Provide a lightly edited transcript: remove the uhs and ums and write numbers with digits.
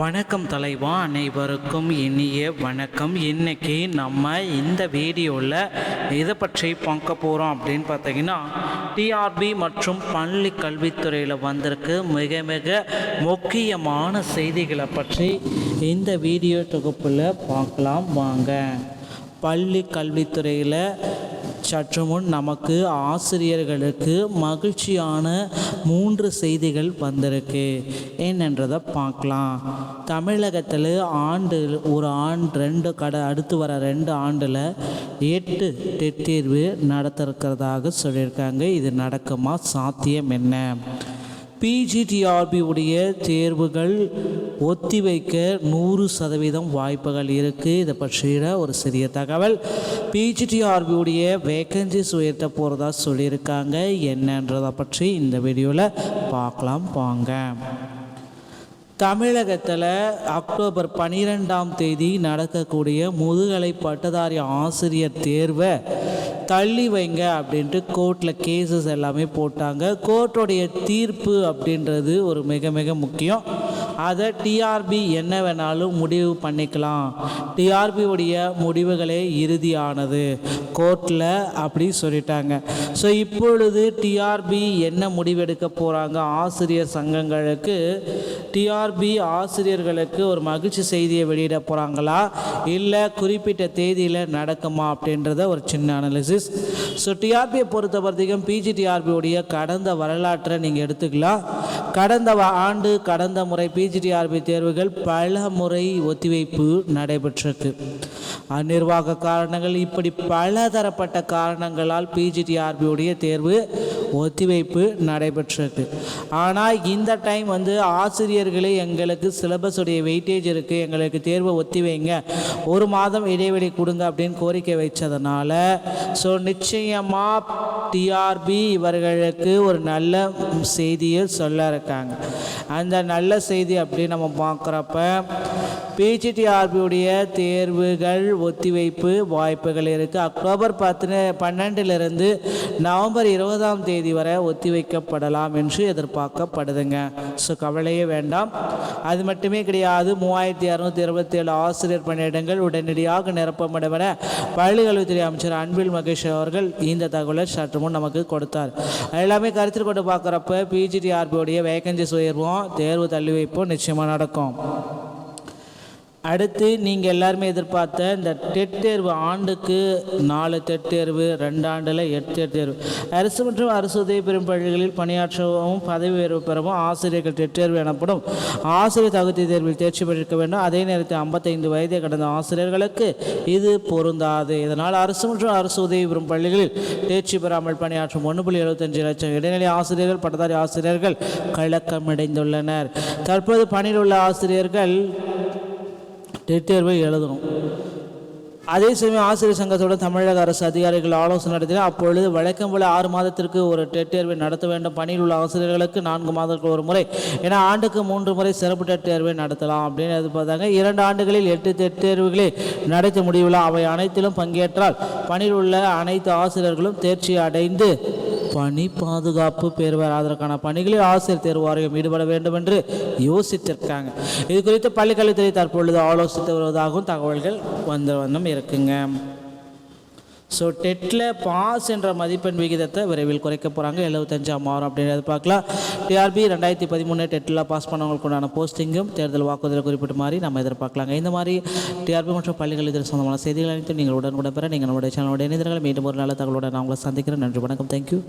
வணக்கம் தலைவா, அனைவருக்கும் இனிய வணக்கம். இன்றைக்கி நம்ம இந்த வீடியோவில் எதை பற்றி பார்க்க போகிறோம் அப்படின்னு பார்த்தீங்கன்னா, டிஆர்பி மற்றும் பள்ளி கல்வித்துறையில் வந்திருக்கு மிக மிக முக்கியமான செய்திகளை பற்றி இந்த வீடியோ தொகுப்பில் பார்க்கலாம் வாங்க. பள்ளி கல்வித்துறையில் சற்று முன் நமக்கு ஆசிரியர்களுக்கு மகிழ்ச்சியான 3 செய்திகள் வந்திருக்கு. என்னன்றதை பார்க்கலாம். தமிழகத்தில் அடுத்து வர 2 ஆண்டில் 8 டெட் தேர்வு நடத்திருக்கிறதாக சொல்லியிருக்காங்க. இது நடக்குமா? சாத்தியம் என்ன? பிஜிடிஆர்பி உடைய தேர்வுகள் ஒத்திவைக்க 100% வாய்ப்புகள் இருக்குது. இதை பற்றிய ஒரு சிறிய தகவல். பிஜிடிஆர்பி உடைய வேக்கன்சிஸ் உயர்த்த போகிறதா சொல்லியிருக்காங்க. என்னன்றதை பற்றி இந்த வீடியோவில் பார்க்கலாம் வாங்க. தமிழகத்தில் அக்டோபர் 12ஆம் தேதி நடக்கக்கூடிய முதுகலை பட்டதாரி ஆசிரியர் தேர்வை தள்ளி வைங்க அப்படின்ட்டு கோர்ட்டில் கேசஸ் எல்லாமே போட்டாங்க. கோர்ட்டுடைய தீர்ப்பு அப்படின்றது ஒரு மிக மிக முக்கியம். அதை டிஆர்பி என்ன வேணாலும் முடிவு பண்ணிக்கலாம். டிஆர்பியுடைய முடிவுகளே இறுதியானது கோர்ட்டில் அப்படி சொல்லிட்டாங்க. ஸோ இப்பொழுது டிஆர்பி என்ன முடிவெடுக்க போகிறாங்க? ஆசிரியர் சங்கங்களுக்கு டிஆர்பி ஆசிரியர்களுக்கு ஒரு மகிழ்ச்சி செய்தியை வெளியிட போகிறாங்களா, இல்லை குறிப்பிட்ட தேதியில் நடக்குமா அப்படின்றத ஒரு சின்ன அனாலிசிஸ். ஸோ டிஆர்பியை பொறுத்த வரைக்கும் பிஜிடிஆர்பியுடைய கடந்த வரலாற்றை நீங்கள் எடுத்துக்கலாம். கடந்த முறை பிஜிடிஆர்பி தேர்வுகள் பல முறை ஒத்திவைப்பு நடைபெற்றிருக்கு. நிர்வாக காரணங்கள், இப்படி பல தரப்பட்ட காரணங்களால் பிஜிடிஆர்பியுடைய தேர்வு ஒத்திவைப்பு நடைபெற்றிருக்கு. ஆனால் இந்த டைம் ஆசிரியர்களே எங்களுக்கு சிலபஸுடைய வெயிட்டேஜ் இருக்குது, எங்களுக்கு தேர்வை ஒத்திவைங்க, 1 மாதம் இடைவெளி கொடுங்க அப்படின்னு கோரிக்கை வைச்சதுனால ஸோ நிச்சயமாக டிஆர்பி இவர்களுக்கு ஒரு நல்ல செய்தியை சொல்ல இருக்காங்க. அந்த நல்ல செய்தி அப்படி நம்ம பார்க்குறப்ப பிஜிடிஆர்பியுடைய தேர்வுகள் ஒத்திவைப்பு வாய்ப்புகள் இருக்குது. அக்டோபர் 12 நவம்பர் 20ஆம் தேதி வரை ஒத்திவைக்கப்படலாம் என்று எதிர்பார்க்கப்படுதுங்க. ஸோ கவலையே வேண்டாம். அது மட்டுமே கிடையாது, 3627 ஆசிரியர் பணியிடங்கள் உடனடியாக நிரப்பப்படும் என பள்ளிக்கல்வித்துறை அமைச்சர் அன்பில் மகேஷ் அவர்கள் இந்த தகவலை சற்று முன் நமக்கு கொடுத்தார். எல்லாமே கருத்தில் கொண்டு பார்க்குறப்ப பிஜிடிஆர்பியுடைய வேகன்சிஸ் உயர்வும் தேர்வு தள்ளி வைப்பும் நிச்சயமாக நடக்கும். அடுத்து நீங்கள் எல்லாருமே எதிர்பார்த்த இந்த டெட் தேர்வு, ஆண்டுக்கு 4 டெட் தேர்வு, 2 ஆண்டில் 8 டெட் தேர்வு. அரசு மற்றும் அரசு உதவி பெறும் பள்ளிகளில் பணியாற்றவும் பதவி உயர்வு பெறவும் ஆசிரியர்கள் டெட் தேர்வு எனப்படும் ஆசிரியர் தகுதி தேர்வில் தேர்ச்சி பெற்றிருக்க வேண்டும். அதே நேரத்தில் 55 வயதை கடந்த ஆசிரியர்களுக்கு இது பொருந்தாது. இதனால் அரசு மற்றும் அரசு உதவி பெறும் பள்ளிகளில் தேர்ச்சி பெறாமல் பணியாற்றும் 1.75 லட்சம் இடைநிலை ஆசிரியர்கள், பட்டதாரி ஆசிரியர்கள் கலக்கமடைந்துள்ளனர். தற்போது பணியில் உள்ள ஆசிரியர்கள் டெட் தேர்வை எழுதணும். அதே சமயம் ஆசிரியர் சங்கத்தோட தமிழக அரசு அதிகாரிகள் ஆலோசனை நடத்தினர். அப்பொழுது வழக்கம் போல 6 மாதத்திற்கு ஒரு டெட் தேர்வை நடத்த வேண்டும். பணியில் உள்ள ஆசிரியர்களுக்கு 4 மாதங்களுக்கு ஒரு முறை, ஏன்னா ஆண்டுக்கு 3 முறை சிறப்பு டெட் தேர்வை நடத்தலாம் அப்படின்னு எதிர்பார்த்தாங்க. 2 ஆண்டுகளில் 8 டெட் தேர்வுகளை நடத்த முடியவில்லை. அவை அனைத்திலும் பங்கேற்றால் பணியில் உள்ள அனைத்து ஆசிரியர்களும் தேர்ச்சி அடைந்து பணி பாதுகாப்பு பெறுவார். அதற்கான பணிகளில் ஆசிரியர் தேர்வு வாரியம் ஈடுபட வேண்டும் என்று யோசித்திருக்காங்க. இது குறித்து பள்ளிக்கல்வித்துறை தற்பொழுது ஆலோசித்து வருவதாகவும் தகவல்கள் வண்ணம் இருக்குங்க. ஸோ டெட்டில் பாஸ் என்ற மதிப்பெண் விகிதத்தை விரைவில் குறைக்க போகிறாங்க. 75 மாறும் அப்படின்னு எதிர்பார்க்கலாம். டிஆர்பி 2013 டெட்டில் பாஸ் பண்ணவங்களுக்கு உண்டான போஸ்டிங்கும் தேர்தல் வாக்குறுதியில் குறிப்பிட்ட மாதிரி நம்ம எதிர்பார்க்கலாங்க. இந்த மாதிரி டிஆர்பி மற்றும் பள்ளிக்கல்வித்துறை சொந்தமான செய்திகள் அனைத்தும் நீங்கள் உடனுக்குடன் பெற நீங்கள் நம்முடைய சேனலுடைய இணையதளங்களை மீண்டும் ஒரு நல்ல தகவலோடு நான் உங்களை சந்திக்கிறேன். நன்றி, வணக்கம், தேங்க்யூ.